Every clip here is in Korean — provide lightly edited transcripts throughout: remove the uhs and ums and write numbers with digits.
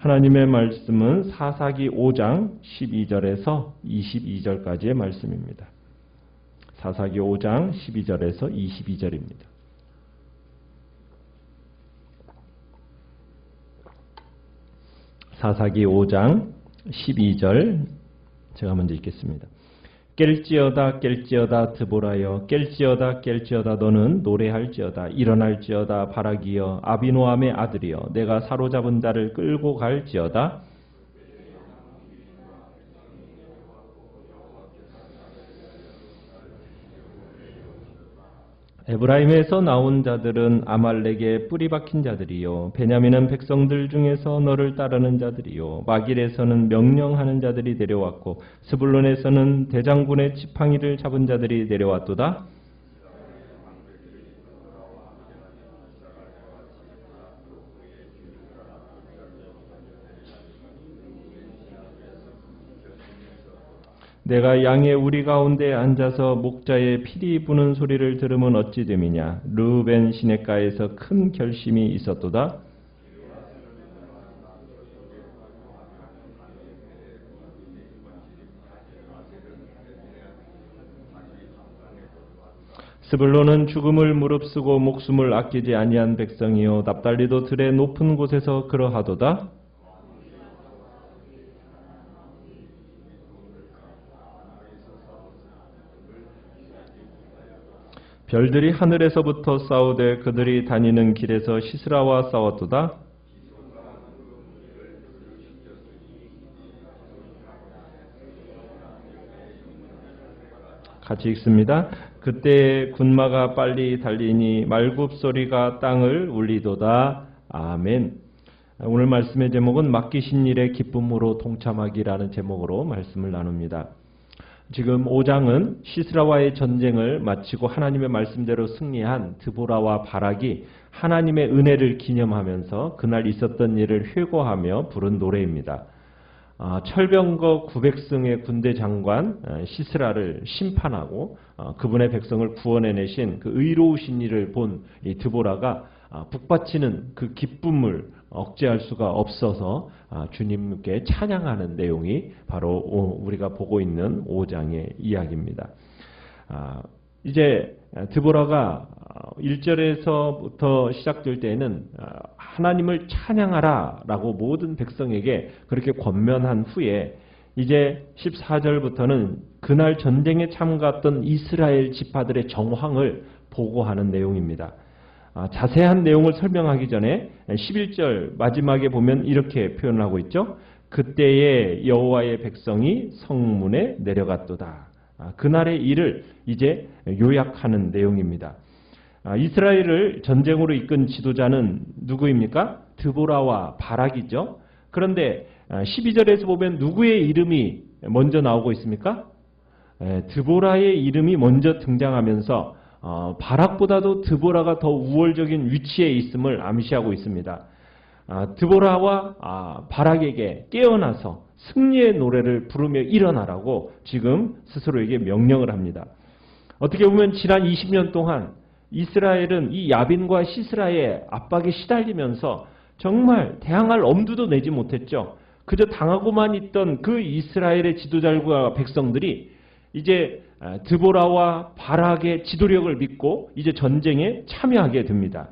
하나님의 말씀은 사사기 5장 12절에서 22절까지의 말씀입니다. 사사기 5장 12절에서 22절입니다. 사사기 5장 12절 제가 먼저 읽겠습니다. 깰지어다 깰지어다 드보라여 깰지어다 깰지어다 너는 노래할지어다 일어날지어다 바라기여 아비노함의 아들이여 내가 사로잡은 자를 끌고 갈지어다 에브라임에서 나온 자들은 아말렉의 뿌리 박힌 자들이요 베냐민은 백성들 중에서 너를 따르는 자들이요 마길에서는 명령하는 자들이 내려왔고 스불론에서는 대장군의 지팡이를 잡은 자들이 내려왔도다. 내가 양의 우리 가운데 앉아서 목자의 피리 부는 소리를 들으면 어찌 됨이냐. 르우벤 시냇가에서 큰 결심이 있었도다. 스불론은 죽음을 무릅쓰고 목숨을 아끼지 아니한 백성이요 납달리도 들의 높은 곳에서 그러하도다. 별들이 하늘에서부터 싸우되 그들이 다니는 길에서 시스라와 싸웠도다. 같이 읽습니다. 그때 군마가 빨리 달리니 말굽소리가 땅을 울리도다. 아멘. 오늘 말씀의 제목은 맡기신 일에 기쁨으로 동참하기라는 제목으로 말씀을 나눕니다. 지금 5장은 시스라와의 전쟁을 마치고 하나님의 말씀대로 승리한 드보라와 바락이 하나님의 은혜를 기념하면서 그날 있었던 일을 회고하며 부른 노래입니다. 철병거 900승의 군대 장관 시스라를 심판하고 그분의 백성을 구원해내신 그 의로우신 일을 본 이 드보라가 북받치는 그 기쁨을 억제할 수가 없어서 주님께 찬양하는 내용이 바로 우리가 보고 있는 5장의 이야기입니다. 이제 드보라가 1절에서부터 시작될 때에는 하나님을 찬양하라 라고 모든 백성에게 그렇게 권면한 후에 이제 14절부터는 그날 전쟁에 참가했던 이스라엘 지파들의 정황을 보고하는 내용입니다. 자세한 내용을 설명하기 전에 11절 마지막에 보면 이렇게 표현하고 있죠. 그때의 여호와의 백성이 성문에 내려갔도다. 그날의 일을 이제 요약하는 내용입니다. 이스라엘을 전쟁으로 이끈 지도자는 누구입니까? 드보라와 바락이죠. 그런데 12절에서 보면 누구의 이름이 먼저 나오고 있습니까? 드보라의 이름이 먼저 등장하면서 바락보다도 드보라가 더 우월적인 위치에 있음을 암시하고 있습니다. 드보라와 바락에게 깨어나서 승리의 노래를 부르며 일어나라고 지금 스스로에게 명령을 합니다. 어떻게 보면 지난 20년 동안 이스라엘은 이 야빈과 시스라의 압박에 시달리면서 정말 대항할 엄두도 내지 못했죠. 그저 당하고만 있던 그 이스라엘의 지도자들과 백성들이 이제 드보라와 바락의 지도력을 믿고 이제 전쟁에 참여하게 됩니다.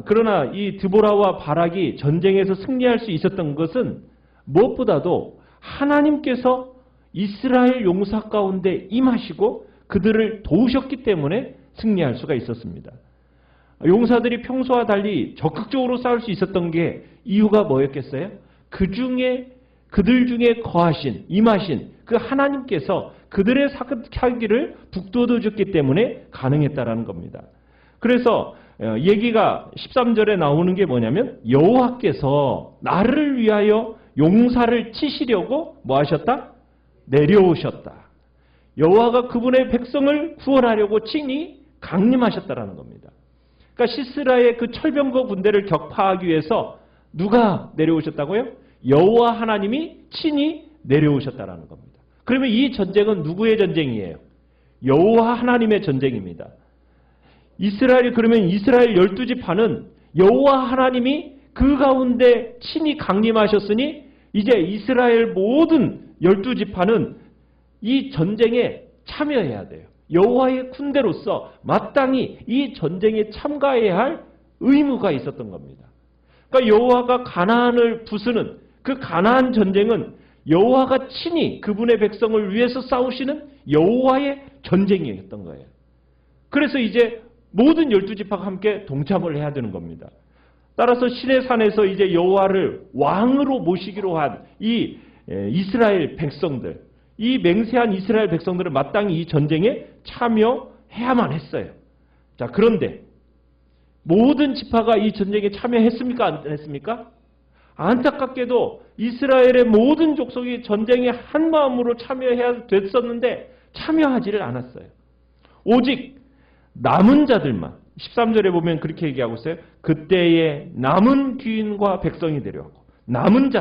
그러나 이 드보라와 바락이 전쟁에서 승리할 수 있었던 것은 무엇보다도 하나님께서 이스라엘 용사 가운데 임하시고 그들을 도우셨기 때문에 승리할 수가 있었습니다. 용사들이 평소와 달리 적극적으로 싸울 수 있었던 게 이유가 뭐였겠어요? 그들 중에 거하신, 임하신 그 하나님께서 그들의 살기를 북돋워 줬기 때문에 가능했다라는 겁니다. 그래서 얘기가 13절에 나오는 게 뭐냐면 여호와께서 나를 위하여 용사를 치시려고 뭐 하셨다? 내려오셨다. 여호와가 그분의 백성을 구원하려고 친히 강림하셨다라는 겁니다. 그러니까 시스라의 그 철병거 군대를 격파하기 위해서 누가 내려오셨다고요? 여호와 하나님이 친히 내려오셨다라는 겁니다. 그러면 이 전쟁은 누구의 전쟁이에요? 여호와 하나님의 전쟁입니다. 그러면 이스라엘 12지파는 여호와 하나님이 그 가운데 친히 강림하셨으니 이제 이스라엘 모든 12지파는 이 전쟁에 참여해야 돼요. 여호와의 군대로서 마땅히 이 전쟁에 참가해야 할 의무가 있었던 겁니다. 그러니까 여호와가 가나안을 부수는 그 가나안 전쟁은 여호와가 친히 그분의 백성을 위해서 싸우시는 여호와의 전쟁이었던 거예요. 그래서 이제 모든 12지파가 함께 동참을 해야 되는 겁니다. 따라서 시내산에서 이제 여호와를 왕으로 모시기로 한 이 이스라엘 백성들, 이 맹세한 이스라엘 백성들은 마땅히 이 전쟁에 참여해야만 했어요. 자, 그런데 모든 지파가 이 전쟁에 참여했습니까? 안 했습니까? 안타깝게도 이스라엘의 모든 족속이 전쟁에 한 마음으로 참여해야 됐었는데 참여하지를 않았어요. 오직 남은 자들만, 13절에 보면 그렇게 얘기하고 있어요. 그때의 남은 귀인과 백성이 데려가고 남은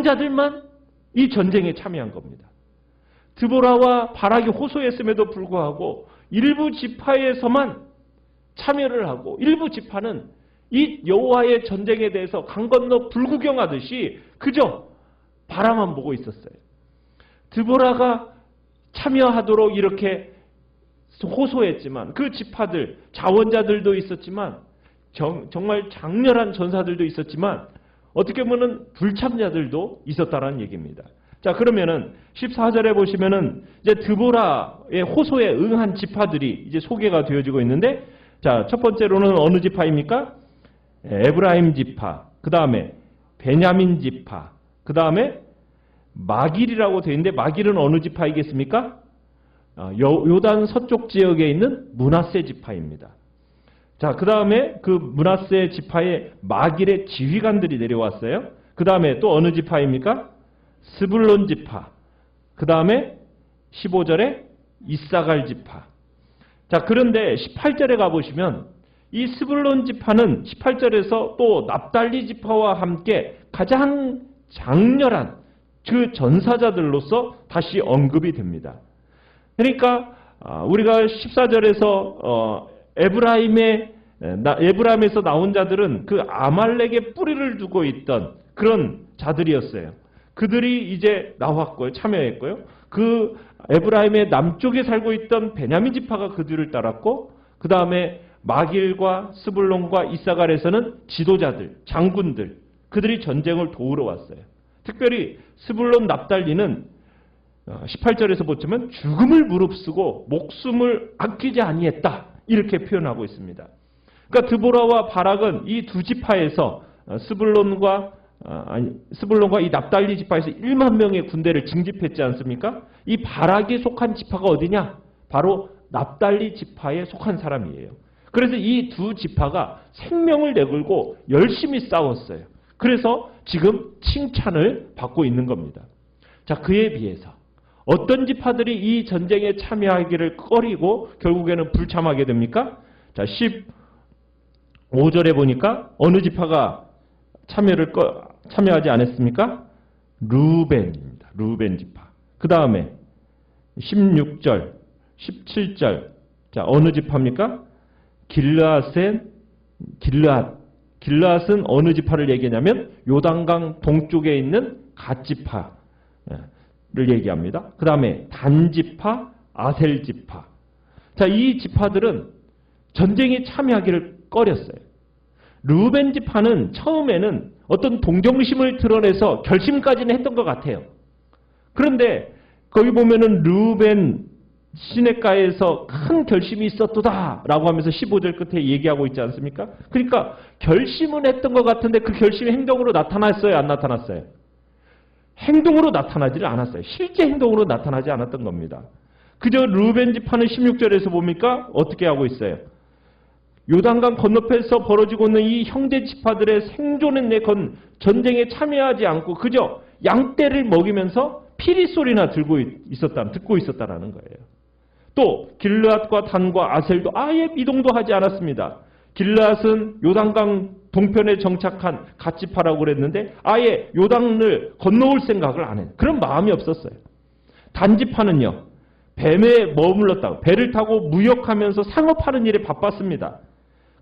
자들만 이 전쟁에 참여한 겁니다. 드보라와 바락이 호소했음에도 불구하고 일부 지파에서만 참여를 하고 일부 지파는 이 여호와의 전쟁에 대해서 강 건너 불구경하듯이 그저 바라만 보고 있었어요. 드보라가 참여하도록 이렇게 호소했지만 그 지파들, 자원자들도 있었지만 정말 장렬한 전사들도 있었지만 어떻게 보면 불참자들도 있었다라는 얘기입니다. 자, 그러면은 14절에 보시면은 이제 드보라의 호소에 응한 지파들이 이제 소개가 되어지고 있는데, 자, 첫 번째로는 어느 지파입니까? 에브라임 지파, 그 다음에 베냐민 지파, 그 다음에 마길이라고 되어 있는데 마길은 어느 지파이겠습니까? 요단 서쪽 지역에 있는 므낫세 지파입니다. 자, 그 다음에 그 므낫세 지파의 마길의 지휘관들이 내려왔어요. 그 다음에 또 어느 지파입니까? 스불론 지파. 그 다음에 15절에 이사갈 지파. 자, 그런데 18절에 가보시면 이 스불론 지파는 18절에서 또 납달리 지파와 함께 가장 장렬한 그 전사자들로서 다시 언급이 됩니다. 그러니까 우리가 14절에서 에브라임에서 나온 자들은 그 아말렉의 뿌리를 두고 있던 그런 자들이었어요. 그들이 이제 나왔고요. 참여했고요. 그 에브라임의 남쪽에 살고 있던 베냐민 지파가 그들을 따랐고, 그 다음에 마길과 스불론과 이사갈에서는 지도자들, 장군들, 그들이 전쟁을 도우러 왔어요. 특별히 스불론 납달리는 18절에서 보시면 죽음을 무릅쓰고 목숨을 아끼지 아니했다, 이렇게 표현하고 있습니다. 그러니까 드보라와 바락은 이 두 지파에서 스불론과 이 납달리 지파에서 1만 명의 군대를 징집했지 않습니까? 이 바락에 속한 지파가 어디냐? 바로 납달리 지파에 속한 사람이에요. 그래서 이 두 지파가 생명을 내걸고 열심히 싸웠어요. 그래서 지금 칭찬을 받고 있는 겁니다. 자, 그에 비해서 어떤 지파들이 이 전쟁에 참여하기를 꺼리고 결국에는 불참하게 됩니까? 자, 15절에 보니까 어느 지파가 참여하지 않았습니까? 루벤입니다. 루벤 지파. 그 다음에 16절, 17절. 자, 어느 지파입니까? 길르앗은 어느 지파를 얘기하냐면 요단강 동쪽에 있는 갓 지파를 얘기합니다. 그 다음에 단 지파, 아셀 지파. 자, 이 지파들은 전쟁에 참여하기를 꺼렸어요. 루벤 지파는 처음에는 어떤 동정심을 드러내서 결심까지는 했던 것 같아요. 그런데 거기 보면은 루벤 시냇가에서 큰 결심이 있었도다 라고 하면서 15절 끝에 얘기하고 있지 않습니까? 그러니까 결심은 했던 것 같은데 그 결심이 행동으로 나타났어요? 안 나타났어요? 행동으로 나타나지를 않았어요. 실제 행동으로 나타나지 않았던 겁니다. 그저 루벤 지파는 16절에서 보니까 어떻게 하고 있어요? 요단강 건너편에서 벌어지고 있는 이 형제 지파들의 생존에 내건 전쟁에 참여하지 않고 그저 양떼를 먹이면서 피리 소리나 듣고 있었다라는 거예요. 또 길르앗과 단과 아셀도 아예 이동도 하지 않았습니다. 길르앗은 요단강 동편에 정착한 갓 지파라고 그랬는데 아예 요단을 건너올 생각을 안 해요. 그런 마음이 없었어요. 단 지파는요, 뱀에 머물렀다고 배를 타고 무역하면서 상업하는 일에 바빴습니다.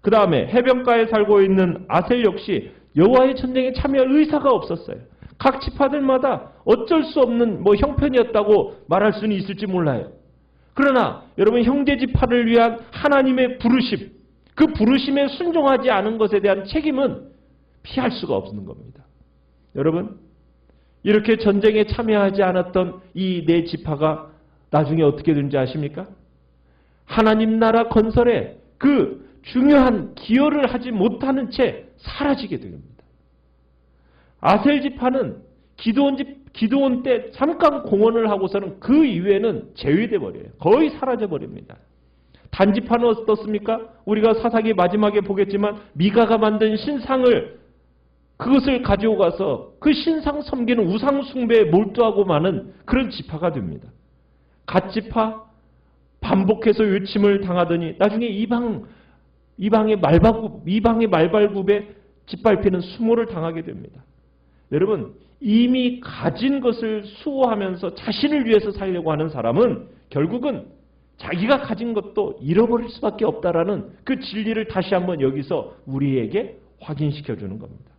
그 다음에 해변가에 살고 있는 아셀 역시 여호와의 전쟁에 참여할 의사가 없었어요. 각 지파들마다 어쩔 수 없는 형편이었다고 말할 수는 있을지 몰라요. 그러나 여러분 형제 지파를 위한 하나님의 부르심, 그 부르심에 순종하지 않은 것에 대한 책임은 피할 수가 없는 겁니다. 여러분 이렇게 전쟁에 참여하지 않았던 이 네 지파가 나중에 어떻게 된지 아십니까? 하나님 나라 건설에 그 중요한 기여를 하지 못하는 채 사라지게 됩니다. 아셀 지파는 기드온 때 잠깐 공헌을 하고서는 그 이후에는 제외돼 버려요. 거의 사라져 버립니다. 단지파는 어떻습니까? 우리가 사사기 마지막에 보겠지만 미가가 만든 신상을 그것을 가지고 가서 그 신상 섬기는 우상 숭배에 몰두하고 마는 그런 지파가 됩니다. 갓 지파 반복해서 요침을 당하더니 나중에 이방의 말발굽에 짓밟히는 수모를 당하게 됩니다. 여러분 이미 가진 것을 수호하면서 자신을 위해서 살려고 하는 사람은 결국은 자기가 가진 것도 잃어버릴 수밖에 없다라는 그 진리를 다시 한번 여기서 우리에게 확인시켜 주는 겁니다.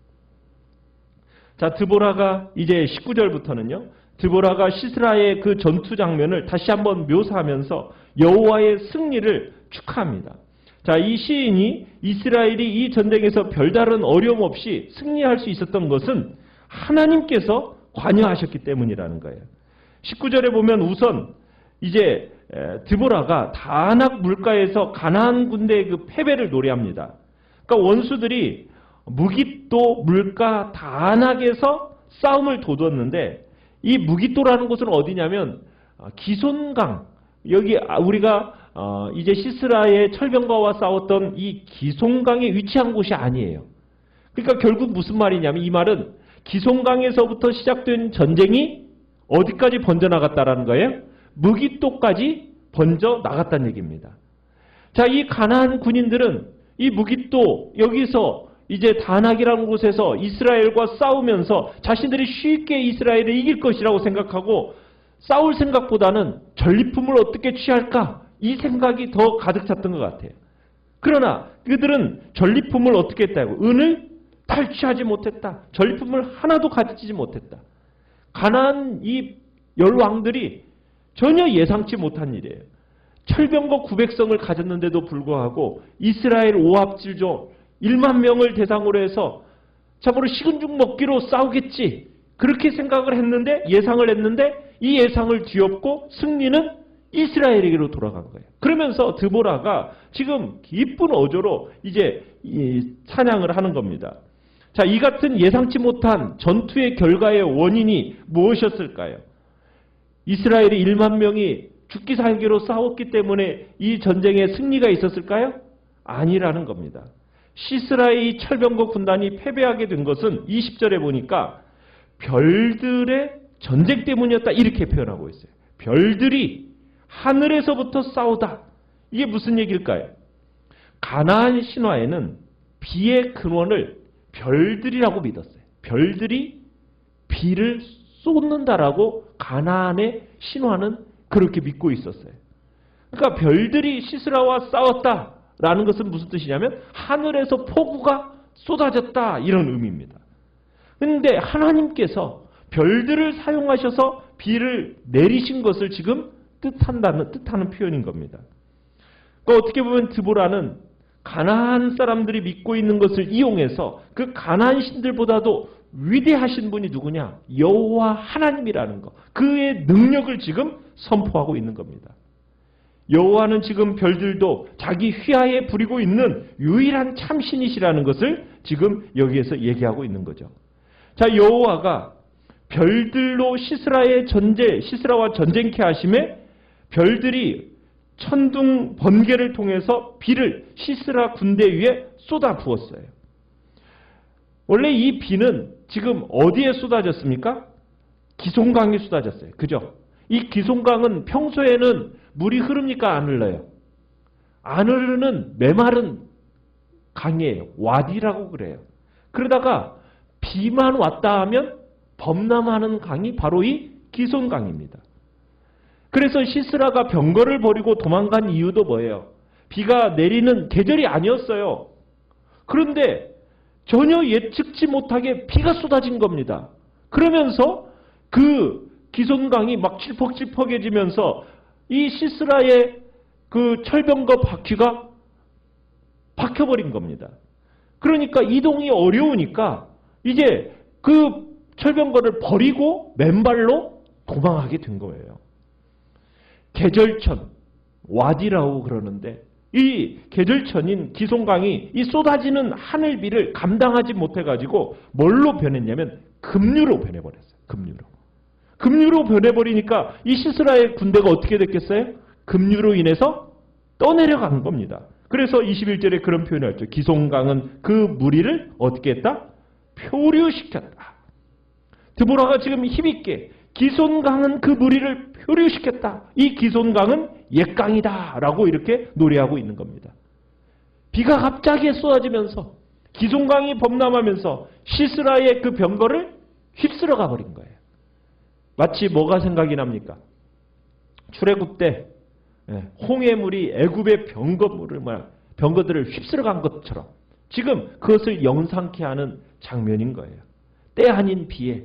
자, 드보라가 이제 19절부터는요. 드보라가 시스라의 그 전투 장면을 다시 한번 묘사하면서 여호와의 승리를 축하합니다. 자, 이 시인이 이스라엘이 이 전쟁에서 별다른 어려움 없이 승리할 수 있었던 것은 하나님께서 관여하셨기 때문이라는 거예요. 19절에 보면 우선 이제 드보라가 다낙 물가에서 가나안 군대의 그 패배를 노래합니다. 그러니까 원수들이 무깃도 물가 다낙에서 싸움을 돋웠는데 이 무깃도라는 곳은 어디냐면 기손강, 여기 우리가 이제 시스라의 철병거와 싸웠던 이 기손강에 위치한 곳이 아니에요. 그러니까 결국 무슨 말이냐면 이 말은 기손강에서부터 시작된 전쟁이 어디까지 번져나갔다라는 거예요? 무깃도까지 번져 나갔다는 얘기입니다. 자, 이 가나안 군인들은 이 무깃도 여기서 이제 다낙이라는 곳에서 이스라엘과 싸우면서 자신들이 쉽게 이스라엘을 이길 것이라고 생각하고 싸울 생각보다는 전리품을 어떻게 취할까? 이 생각이 더 가득 찼던 것 같아요. 그러나 그들은 전리품을 어떻게 했다고? 은을 탈취하지 못했다. 전리품을 하나도 가지지 못했다. 가나안 이 열왕들이 전혀 예상치 못한 일이에요. 철병거 900성을 가졌는데도 불구하고 이스라엘 오합질종 1만 명을 대상으로 해서 참으로 식은 죽 먹기로 싸우겠지. 그렇게 생각을 했는데 예상을 했는데 이 예상을 뒤엎고 승리는 이스라엘에게로 돌아간 거예요. 그러면서 드보라가 지금 기쁜 어조로 이제 찬양을 하는 겁니다. 자, 이 같은 예상치 못한 전투의 결과의 원인이 무엇이었을까요? 이스라엘이 1만 명이 죽기 살기로 싸웠기 때문에 이 전쟁에 승리가 있었을까요? 아니라는 겁니다. 시스라의 이 철병거 군단이 패배하게 된 것은 20절에 보니까 별들의 전쟁 때문이었다 이렇게 표현하고 있어요. 별들이 하늘에서부터 싸우다. 이게 무슨 얘기일까요? 가나안 신화에는 비의 근원을 별들이라고 믿었어요. 별들이 비를 쏟는다라고 가나안의 신화는 그렇게 믿고 있었어요. 그러니까 별들이 시스라와 싸웠다라는 것은 무슨 뜻이냐면 하늘에서 폭우가 쏟아졌다 이런 의미입니다. 그런데 하나님께서 별들을 사용하셔서 비를 내리신 것을 지금 뜻하는 표현인 겁니다. 그러니까 어떻게 보면 드보라는 가나안 사람들이 믿고 있는 것을 이용해서 그 가나안 신들보다도 위대하신 분이 누구냐? 여호와 하나님이라는 것. 그의 능력을 지금 선포하고 있는 겁니다. 여호와는 지금 별들도 자기 휘하에 부리고 있는 유일한 참신이시라는 것을 지금 여기에서 얘기하고 있는 거죠. 자, 여호와가 별들로 시스라와 전쟁케 하심에 별들이 천둥 번개를 통해서 비를 시스라 군대 위에 쏟아 부었어요. 원래 이 비는 지금 어디에 쏟아졌습니까? 기손강에 쏟아졌어요. 그죠? 이 기손강은 평소에는 물이 흐릅니까? 안 흘러요? 안 흐르는 메마른 강이에요. 와디라고 그래요. 그러다가 비만 왔다 하면 범람하는 강이 바로 이 기손강입니다. 그래서 시스라가 병거를 버리고 도망간 이유도 뭐예요? 비가 내리는 계절이 아니었어요. 그런데 전혀 예측치 못하게 비가 쏟아진 겁니다. 그러면서 그 기손강이 막 칠퍽칠퍽해지면서 이 시스라의 그 철병거 바퀴가 박혀버린 겁니다. 그러니까 이동이 어려우니까 이제 그 철병거를 버리고 맨발로 도망하게 된 거예요. 계절천, 와디라고 그러는데 이 계절천인 기손강이 이 쏟아지는 하늘비를 감당하지 못해가지고 뭘로 변했냐면 급류로 변해버렸어요. 급류로 변해버리니까 이 시스라의 군대가 어떻게 됐겠어요? 급류로 인해서 떠내려간 겁니다. 그래서 21절에 그런 표현을 했죠. 기손강은 그 무리를 어떻게 했다? 표류시켰다. 드보라가 지금 힘있게 기손강은 그 무리를 표류시켰다. 이 기손강은 옛강이다 라고 이렇게 노래하고 있는 겁니다. 비가 갑자기 쏟아지면서 기손강이 범람하면서 시스라의 그 병거를 휩쓸어 가버린 거예요. 마치 뭐가 생각이 납니까? 출애굽 때 홍해물이 애굽의 병거들을 휩쓸어 간 것처럼 지금 그것을 영상케 하는 장면인 거예요. 때 아닌 비에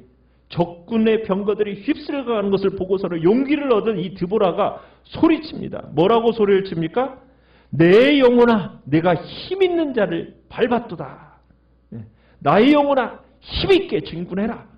적군의 병거들이 휩쓸어 가는 것을 보고서는 용기를 얻은 이 드보라가 소리칩니다. 뭐라고 소리를 칩니까? 내 영혼아, 내가 힘있는 자를 밟았도다. 나의 영혼아, 힘있게 진군해라.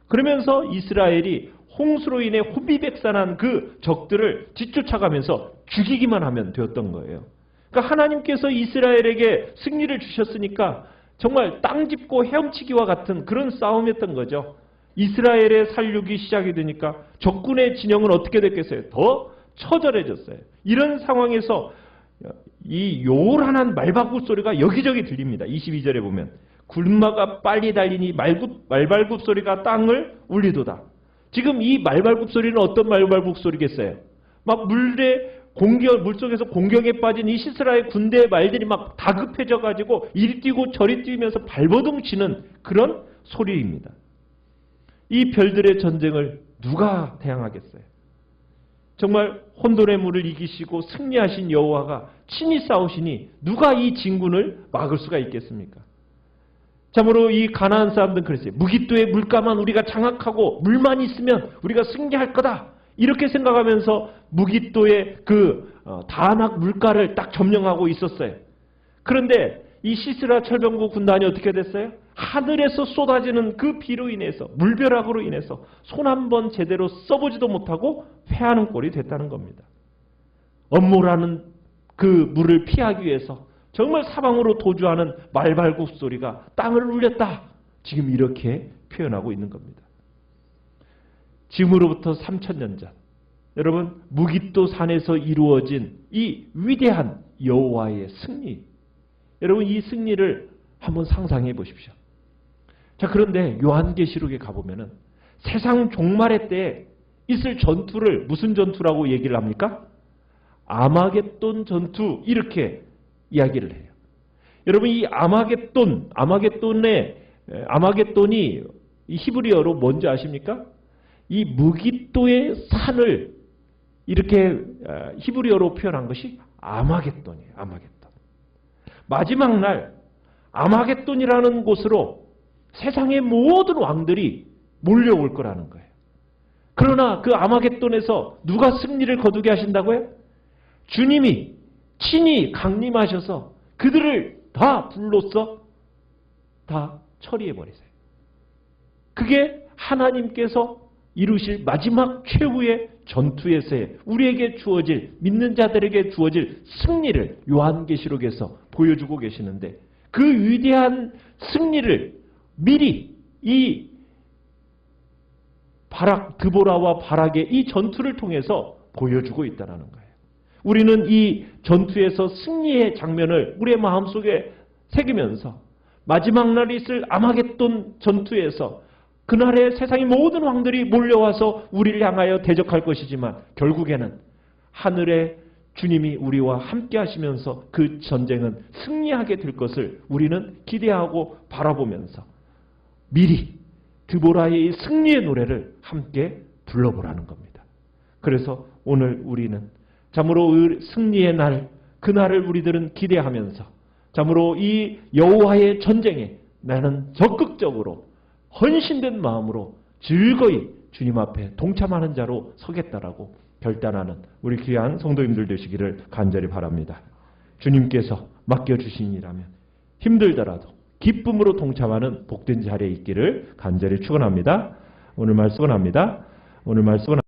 그러면서 이스라엘이 홍수로 인해 혼비백산한 그 적들을 뒤쫓아가면서 죽이기만 하면 되었던 거예요. 그러니까 하나님께서 이스라엘에게 승리를 주셨으니까 정말 땅 짚고 헤엄치기와 같은 그런 싸움이었던 거죠. 이스라엘의 살육이 시작이 되니까 적군의 진영은 어떻게 됐겠어요? 더 처절해졌어요. 이런 상황에서 이 요란한 말발굽 소리가 여기저기 들립니다. 22절에 보면 굴마가 빨리 달리니 말발굽 소리가 땅을 울리도다. 지금 이 말발굽 소리는 어떤 말발굽 소리겠어요? 막 물속에서 공경에 빠진 이 시스라의 군대의 말들이 막 다급해져 가지고 이리 뛰고 저리 뛰면서 발버둥 치는 그런 소리입니다. 이 별들의 전쟁을 누가 대항하겠어요? 정말 혼돈의 물을 이기시고 승리하신 여호와가 친히 싸우시니 누가 이 진군을 막을 수가 있겠습니까? 참으로 이 가나안 사람들은 그랬어요. 무깃도의 물가만 우리가 장악하고 물만 있으면 우리가 승리할 거다. 이렇게 생각하면서 무깃도의 그 다낙 물가를 딱 점령하고 있었어요. 그런데 이 시스라 철병구 군단이 어떻게 됐어요? 하늘에서 쏟아지는 그 비로 인해서 물벼락으로 인해서 손 한 번 제대로 써보지도 못하고 패하는 꼴이 됐다는 겁니다. 엄모라는 그 물을 피하기 위해서 정말 사방으로 도주하는 말발굽 소리가 땅을 울렸다. 지금 이렇게 표현하고 있는 겁니다. 지금으로부터 3000년 전 여러분 무깃도 산에서 이루어진 이 위대한 여호와의 승리, 여러분 이 승리를 한번 상상해 보십시오. 자, 그런데 요한계시록에 가보면은 세상 종말의 때에 있을 전투를 무슨 전투라고 얘기를 합니까? 아마겟돈 전투 이렇게 이야기를 해요. 여러분 이 아마겟돈이 이 히브리어로 뭔지 아십니까? 이 무깃도의 산을 이렇게 히브리어로 표현한 것이 아마겟돈이에요. 아마겟돈. 마지막 날 아마겟돈이라는 곳으로 세상의 모든 왕들이 몰려올 거라는 거예요. 그러나 그 아마겟돈에서 누가 승리를 거두게 하신다고요? 주님이 친히 강림하셔서 그들을 다 불로써 다 처리해버리세요. 그게 하나님께서 이루실 마지막 최후의 전투에서의 우리에게 주어질, 믿는 자들에게 주어질 승리를 요한계시록에서 보여주고 계시는데 그 위대한 승리를 미리 이 드보라와 바락의 이 전투를 통해서 보여주고 있다는 거예요. 우리는 이 전투에서 승리의 장면을 우리의 마음속에 새기면서 마지막 날이 있을 아마겟돈 전투에서 그날에 세상의 모든 왕들이 몰려와서 우리를 향하여 대적할 것이지만 결국에는 하늘의 주님이 우리와 함께 하시면서 그 전쟁은 승리하게 될 것을 우리는 기대하고 바라보면서 미리 드보라의 승리의 노래를 함께 불러보라는 겁니다. 그래서 오늘 우리는 참으로 승리의 날, 그날을 우리들은 기대하면서 참으로 이 여호와의 전쟁에 나는 적극적으로 헌신된 마음으로 즐거이 주님 앞에 동참하는 자로 서겠다라고 결단하는 우리 귀한 성도님들 되시기를 간절히 바랍니다. 주님께서 맡겨주신 일이라면 힘들더라도 기쁨으로 동참하는 복된 자리에 있기를 간절히 축원합니다. 오늘 말씀은